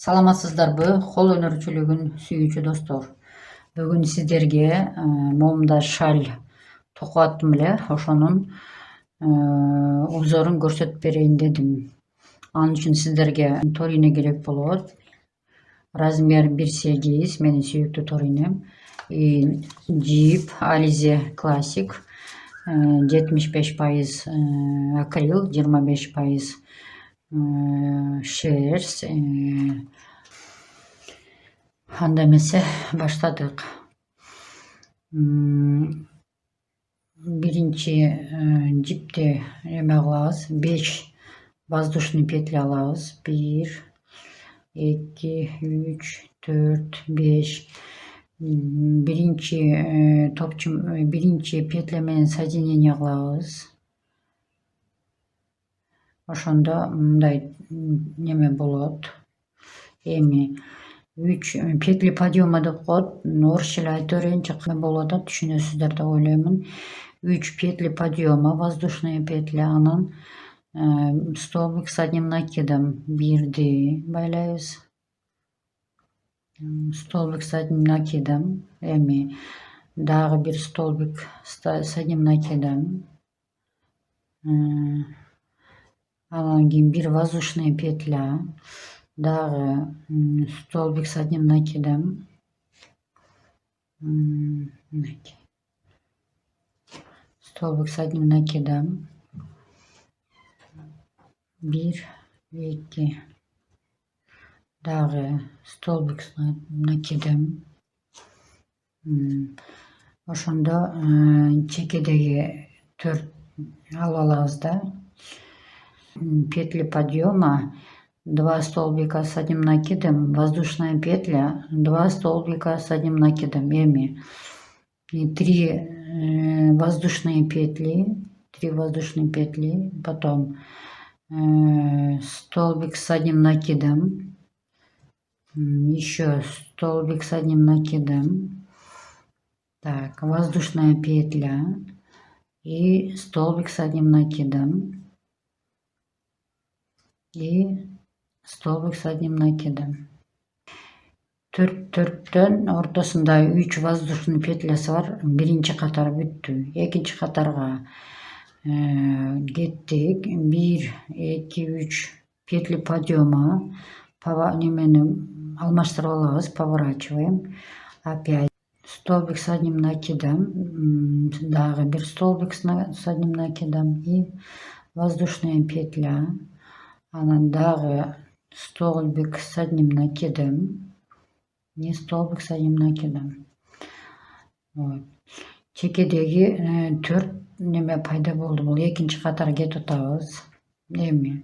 Саламатсыздарбы, кол өнөрчүлүгүн сүйүүчү достор. Бүгүн сиздерге моомдо шаль токуп аттым эле, ошонун узорун көрсөтүп берейин дедим. Анын үчүн сиздерге торине керек болот. Размер 1,8, менин сүйүктүү торинем. Джип Alize Classic 75% акрил, 25% шерсть. Анда эмесе баштадык. Биринчи жипти эме кылабыз, 5 воздушный петля алабыз. 1, 2, 3, 4, 5. Биринчи петля менен соединение кылабыз. Ошондо мындай неме болот. Эми 3 петли подъема деп коет. Орусча эле айтып берейинчи, кандай болуп атат түшүнөсүздөр деп ойлоймун. 3 петли подъема, воздушная петля, анан столбик с одним накидом. Бирди байлайбыз. Столбик с одним накидом. Эми дагы бир столбик с одним накидом. Анан кийин бир воздушная петля. Дагы столбик с одним накидом. Столбик с одним накидом. 1, 2. Дагы столбик с накидом. Ошондо чекедеги 4 алып алабыз да. Петли подъема, 2 столбика с одним накидом, воздушная петля, 2 столбика с одним накидом. Эми 3 воздушные петли, потом столбик с одним накидом, еще столбик с одним накидом, так, воздушная петля и столбик с одним накидом, и столбик с одним накидом. Төрттөн ортосунда 3 воздушный петлясы бар. Биринчи катар бүттү. Экинчи катарга кеттик. 1, 2, 3 петли подъема. Немени алмаштырып алабыз, поворачиваем. Опять столбик с одним накидом, дагы бир столбик с одним накидом и воздушная петля. Анан дагы столбик с одним накидом, не столбик с одним накидом. Вот. Чекедеги 4 неме пайда болду. Бул экинчи катар кетип атабыз. Эми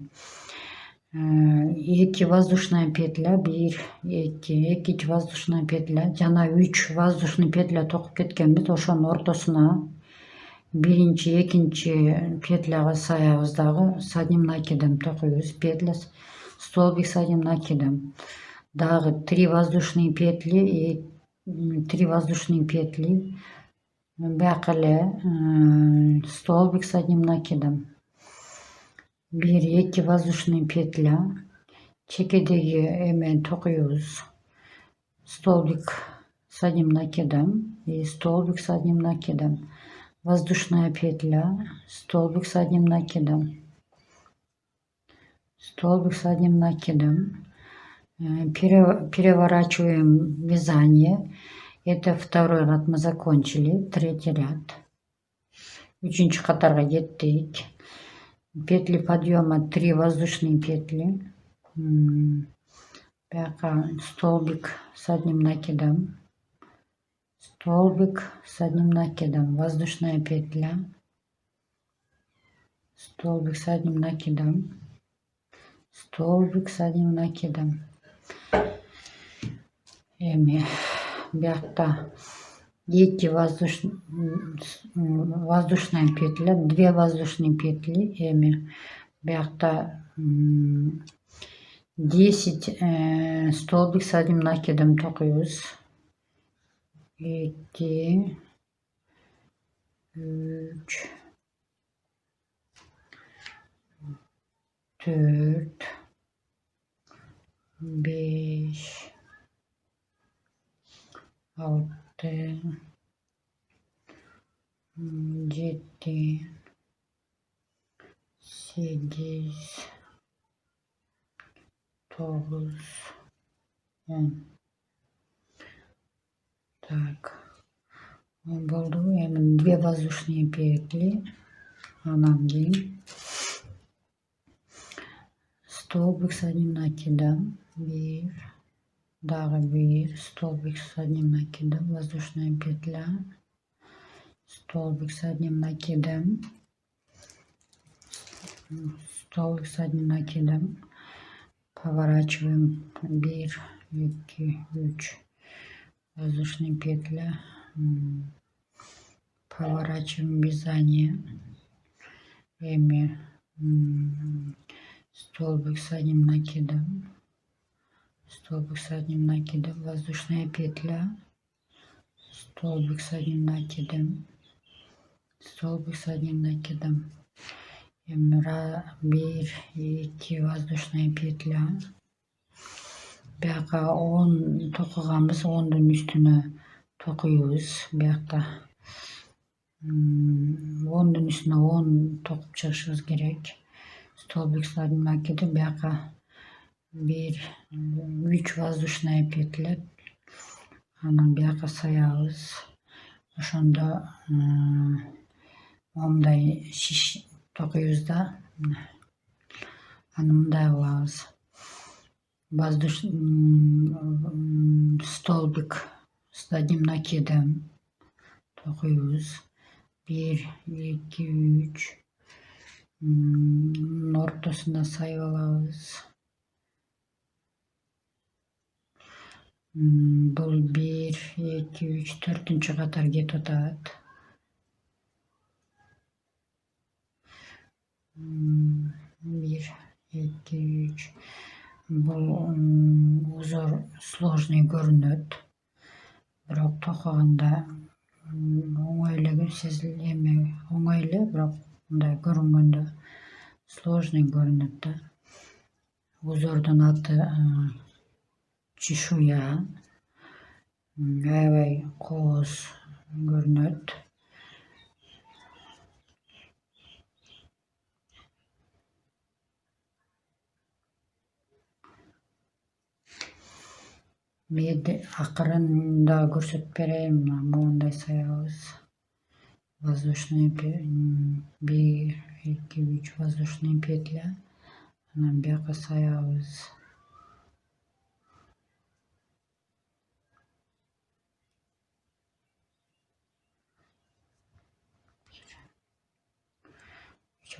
2 воздушная петля, 1, 2 воздушная петля жана 3 воздушный петля токуп кеткенбиз. Ошонун ортосуна биринчи, экинчи петляга саябыз дагы с одним накидом токуйбуз. Петля, столбик с одним накидом. Дагы 3 воздушные петли и 3 воздушные петли. Бияка эле столбик с одним накидом. 1, 2 воздушные петля. Чекедеги эме токуйбуз. Столбик с одним накидом и столбик с одним накидом. Воздушная петля, столбик с одним накидом. Столбик с одним накидом. Переворачиваем вязание. Это второй ряд мы закончили. Третий ряд. Үчүнчү катарга кеттик. Петли подъема 3 воздушные петли. Столбик с одним накидом. Столбик с одним накидом. Воздушная петля. Столбик с одним накидом. Столбик с одним накидом. Эми биякта 2 воздушная петля, 2 воздушные петли. Эми биякта 10 столбик с одним накидом токуйбуз. 2, 3, 4, 5, 8, 9, 10. Так. Oldu. Hemen 2 воздушные петли. Анан кийин столбик с одним накидом. 1, дагы 1, столбик с одним накидом, воздушная петля, столбик с одним накидом, столбик с одним накидом, поворачиваем 1, 2, 3, воздушная петля, поворачиваем вязание, столбик с одним накидом, столбик с одним накидом, воздушная петля, столбик с одним накидом, столбик с одним накидом, 1, 2, воздушная петля. Бияка 10 токуганбыз, 10'дун үстүнө токуйбуз. Биякта 10'дун үстүнө 10 токуп чыгышыбыз керек. Столбик с одним накидом, бияка 1, 3 воздушная петля. Анан бияка саябыз. Ошондо мындай шиш токуйбуз да. Анан мындай кылабыз. Столбик с одним накидом токуйбуз. 1, 2, 3. Ортосуна сайып алабыз. Бул 1, 2, 3, 4-чү катар кетип атат. 1, 2, 3. Бул узор сложный көрүнөт. Бирок токуганда оңой эле сезилет, оңой эле, бирок мындай көрүнгөндө сложный көрүнөт да. Узордун аты чешуя. Аябай кооз көрүнөт. Акырын да көрсөтүп берейин. Моундай саябыз. Воздушная 1, 2, 3 воздушная петля. Анан бияка саябыз.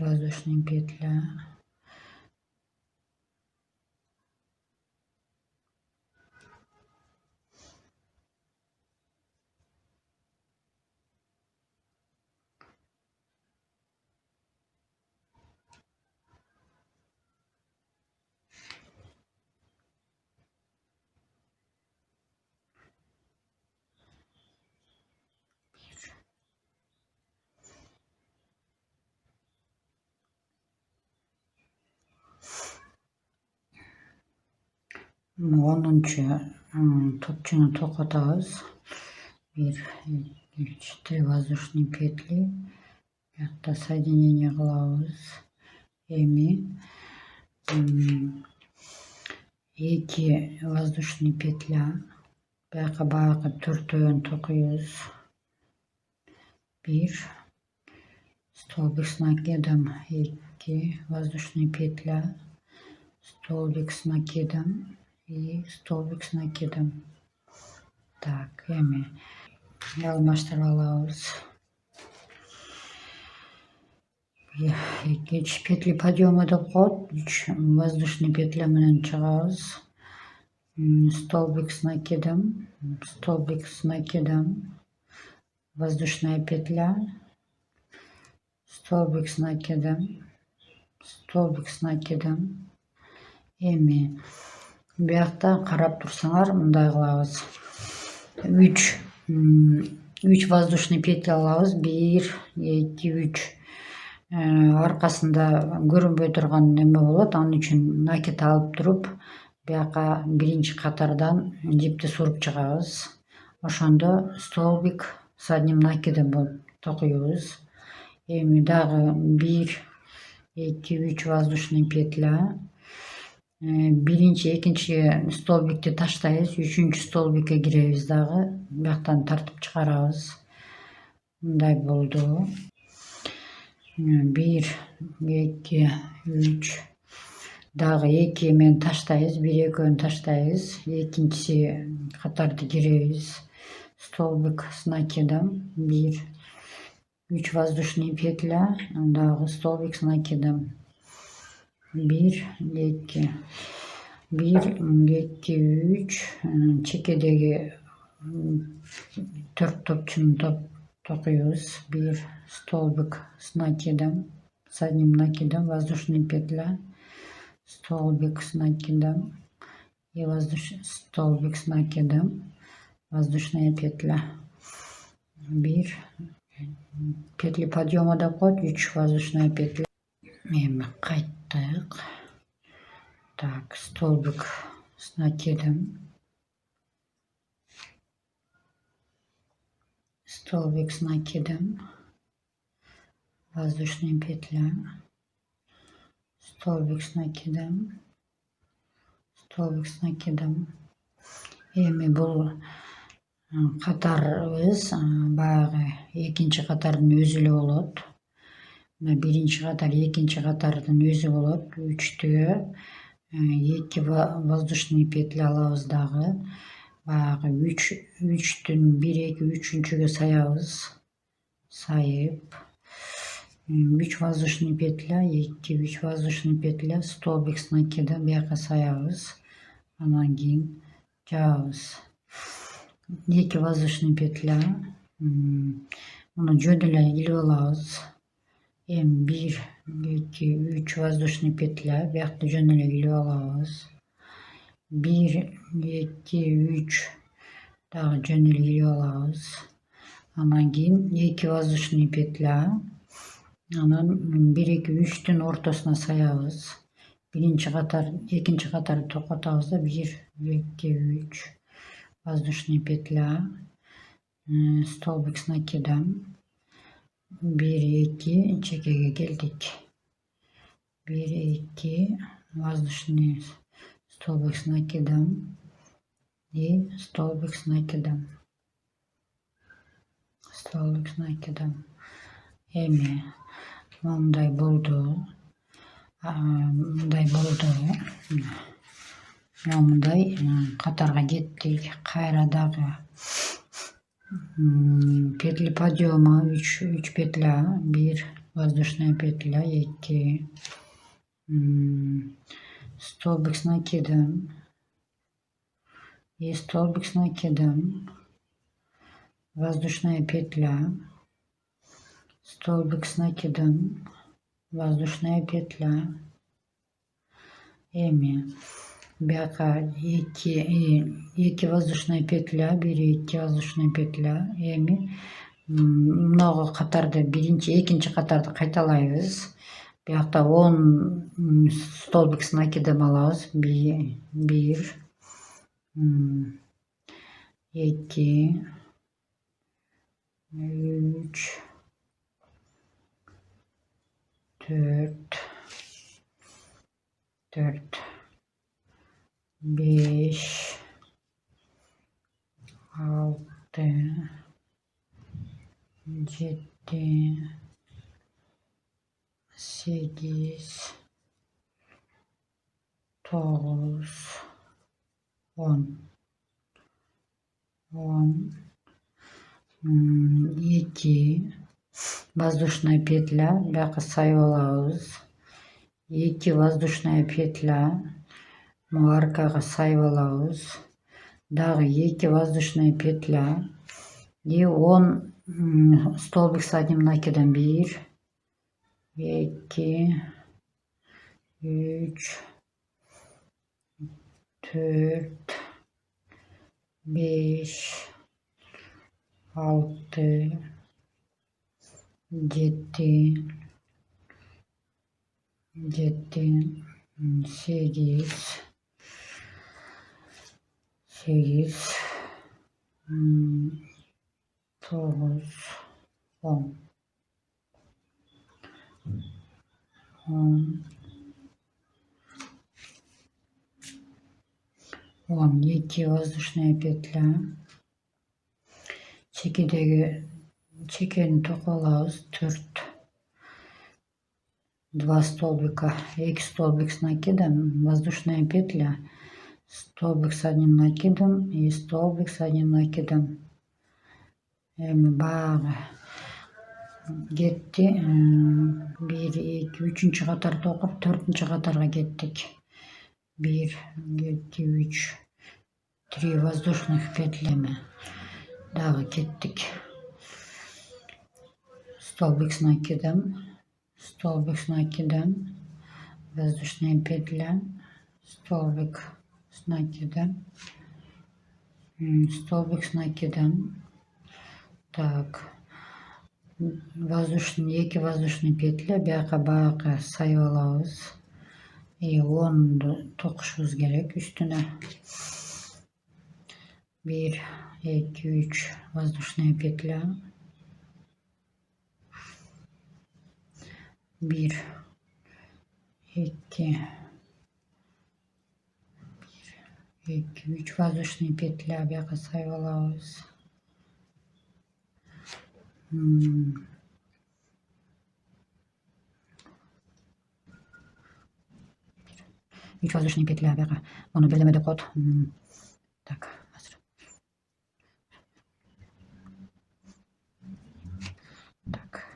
Воздушная петля. Onuncu topçunu tokatağız. 1, 2, 3, 4 воздушные петли. Бияқта соединение кылабыз. Эми 2 воздушный петля. Бияққа баягы 4-төн токуйбуз. 1, столбик с накидом, 2 воздушные петля, столбик с накидом и столбик с накидом. Так, эми алмаштырып алабыз. 2 петли подъема деп коет. 3 воздушный петля менен чыгабыз. Столбик с накидом, столбик с накидом, воздушная петля, столбик с накидом, столбик с накидом. Эми биякта карап турсаңар, мындай кылабыз. 3 воздушный петля алабыз. 1, 2, 3. Аркасында көрүнбөй турган неме болот. Анын үчүн накид алып туруп, бияка биринчи катардан жипти суруп чыгабыз. Ошондо столбик с одним накидом болуп токуйбуз. Эми дагы 1, 2 3 воздушный петля. Birinci, ikinci stolbikti taşlayız. Üçüncü stolbike gireriz dağı. Buyaktan tartıp çıkarabız. Bunday buldu. 1 2 3 dağı 2 men taşlayız. 1 2 taşlayız. İkincisi katarda gireriz. Stolbik nakidam 1 3 воздушный петля. Dağı stolbik nakidam 1 2 1 2 3 çekedegi 4 topçunu tokuyoruz. 1 stolbik с накидом, с одним накидом, воздушная петля, столбик с накидом и столбик с накидом, воздушная петля. 1 петли подъема да код, 3 воздушная петля. Эми кайттык. Так, столбик с накидом. Столбик с накидом. Воздушная петля. Столбик с накидом. Столбик с накидом. Эми бул катарыбыз баягы экинчи катардын өзү эле болот. Мына биринчи катар, экинчи катардын өзү болот. Үчтөгө 2 воздушный петля алабыз дагы. Баягы 3'тün 1 2 3'üncüge sayabız. Sayıp 3 воздушный петля, 2 3 воздушный петля, столбик с накидом бияка sayabız. Анан кийин жабабыз. 2 воздушный петля. Муну жөн эле илип алабыз. Эми 1 2 3 воздушный петля, биякты жөн эле илип алабыз. 1 2 3 дагы жөн эле илип алабыз. Анан кийин 2 воздушный петля. Анан 1 2 3'tün ортосуна sayabız. Birinci katar, ikinci katarı tokatабыз да 1 2 3 воздушный петля, столбик с накидом. 1 2 çekege geldik. 1 2 воздушный столбик с накидом и столбик с накидом. Столбик с накидом. Эми мындай болду. Мындай болду. Мындай катарга кеттик. Кайра дагы петли подъема 3 петля, 1 воздушная петля, 2 столбик с накидом и столбик с накидом, воздушная петля, столбик с накидом, воздушная петля. Эми бияка 2 воздушная петля, 1 2 воздушная петля. Эми мынагы катарды биринчи, экинчи катарды кайталайбыз. Биякта 10 столбик с накидом алабыз. 1 2 3 4 5 6 7 8 9 10 2 воздушная петля, бияка сайып алабыз. 2 воздушная петля, могу аркага сайып алабыз. Дагы 2 воздушная петля и 10 столбик с одним накидом. 1 2 3 4 5 6 7 8 9 10 12 воздушная петля. Çekeni tokalağız 4. 2 столбика, 2 столбик с накидом, воздушная петля, столбик с одним накидом и столбик с одним накидом. Bayağı gitti. 1, 2, 3. Katarda okup 4. Katarga gittik. 1, 2, 3, 3 воздушных петлями. Daha gittik. Столбик с накидом, столбик с накидом, воздушная петля, столбик с накидом, столбик с накидом. Так, екі воздушный петля, бияққа сайып алабыз. 10'ду токушубуз керек üstüne. 1, 2, 3 воздушная петля. 1, 2, 3 воздушный петля, бияққа сайып алабыз. 3 воздушные петля, бияққа. Bunu bellemede kod. Так, hazır. Так.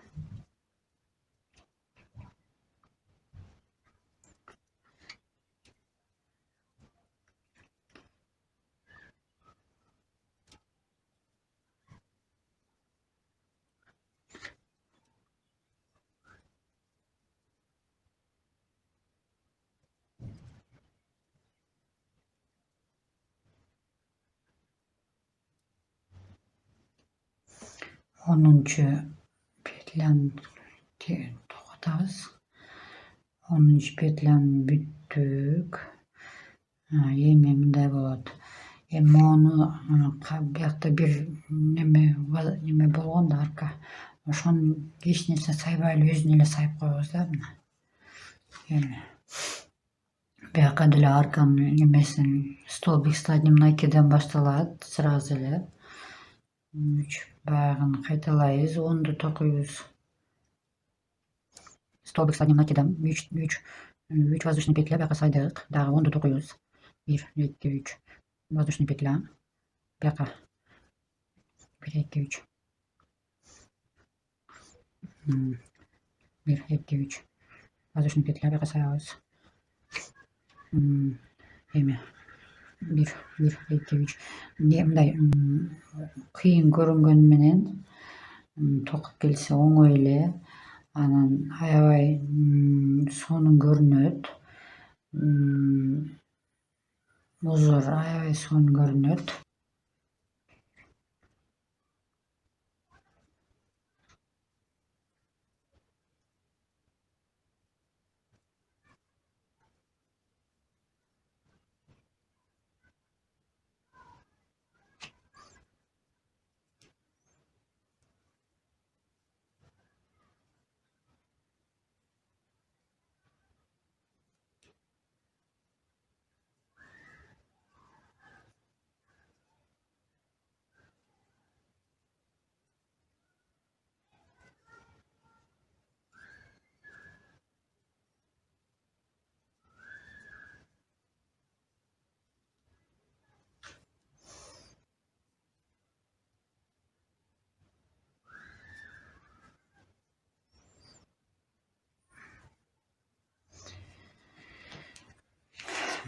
Onuncu petlen tokatağız. 10. petlen büttük. Yemeğimde болады. Onu biyakta bir neme bolğanda arka. Oşon hiç nерсе сайбайлы өзүнө эле сайып коебуз да мына. Бияка деле арканын немесин столбик с одним накидем башталат сразу эле. 3 баягын кайталайбыз. 10'ду токуйбуз. Столбик с одним накидем. 3 воздушный петля бияка сайдык. Дагы 10'ду токуйбуз. 1, 2, 3 воздушный петля. Бияка 1, 2, 3. 1, 2, 3 воздушный петля бияка сайабыз. Эми 1, 2, 3. Мындай кыйын көрүнгөнү менен токуп келсе оңой эле. Анан аябай сонун көрүнөт. Узор аябай сонун көрүнөт.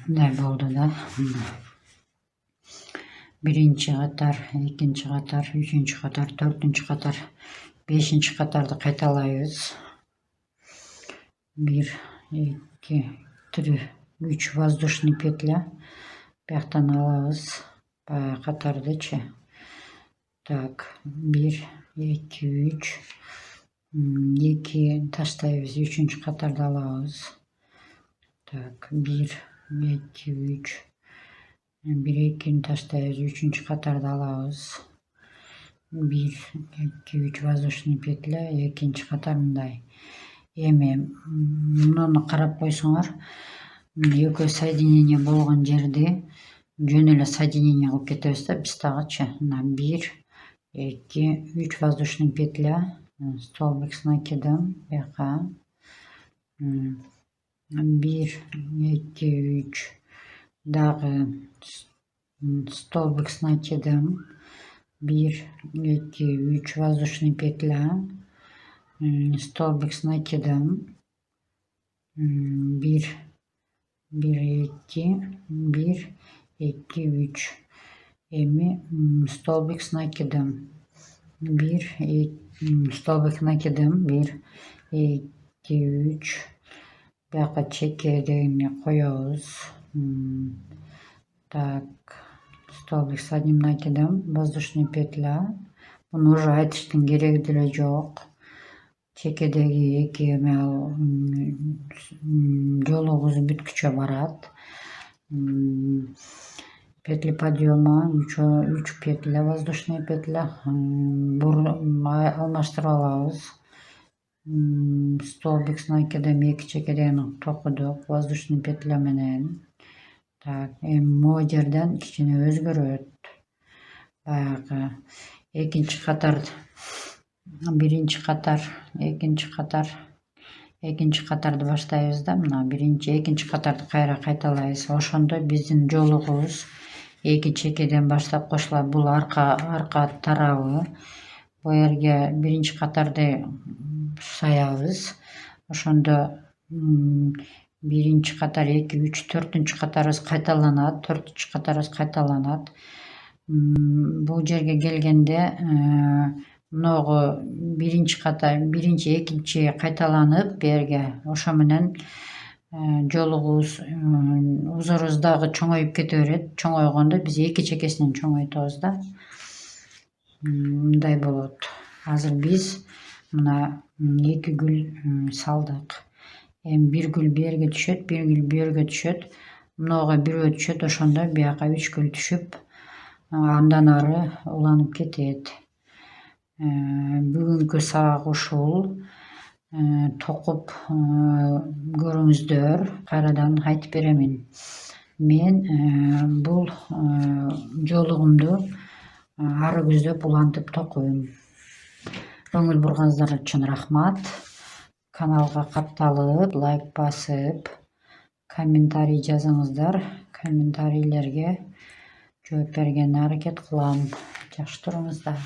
Ne oldu da? 1. katar, 2. katar, 3. katar, 4. katar, 5. katarda kaytalayız. 1, 2, 3 воздушный петля. Бияктан алабыз. Баягы катардычы. Так, 1, 2, 3. 2 таштайбыз. 3. катарда алабыз. Так, 1, 2, 3. 1, 2'ni таштайбыз. 3. катарда алабыз. 1, 2, 3 воздушный петля. 2. катар мындай. Эми муну карап койсоңор, экөө соединение болгон жерди жөн эле соединение кылып кетебиз да биз дагычы. Мына 1, 2, 3 воздушный петля, столбик с накидом, бияка 1, 2, 3 дагы столбик с накидом, 1, 2, 3 воздушный петля, столбик с накидом, 1, 1, 2, 1, 2, 3. Эми столбик с накидом, 1, столбик накидым, 1, 2, 3. Бияка чекедегине коебуз. Так, столбик с одним накидом, воздушный петля. Буну уже айтыштын кереги деле жок. Чекедеги эки жолугубуз бүткүчө барат. Петли подъема 3 петля, воздушный петля. Алмаштырып алабыз. Столбик с накидом эки чекедени токудук воздушный петля менен. Так, эми могу жерден кичине өзгөрөт. Баягы экинчи катар, биринчи катар, экинчи катарды баштайбыз да. Мына биринчи, экинчи катарды кайра кайталайбыз. Ошондо биздин жолугубуз эки чекеден баштап кошулат. Бул арка тарабы. Бу жерге биринчи катарды саябыз. Ошондо биринчи катар, 2, 3, 4-үнчү катарыбыз кайталанат. 4-үнчү катарыбыз кайталанат. Бул жерге келгенде могу биринчи катар, биринчи, экинчи кайталанып берге. Ошо менен жолугубуз, узорубуз дагы чоңоюп кете берет. Чоңойгондо биз эки чекесинен чоңойтобуз да. Мындай болот. Азыр биз мына 2 гүл салдык. Эми 1 гүл берге түшөт, 1 гүл берге түшөт. Мынага бирөө түшөт, ошондо бияка 3 гүл түшүп, андан ары уланып кетет. Бүгүнкү сабак ушул. Токуп көрүңүздөр. Кайрадан айтып беремин. Мен бул жолугумду ары көздөп улантып токуйм. Көңүл бурганыңыздар үчүн рахмат. Каналга катталып, лайк басып, комментарий жазыңыздар. Комментарийлерге жооп бергенге аракет кылам. Жакшы туруңуздар.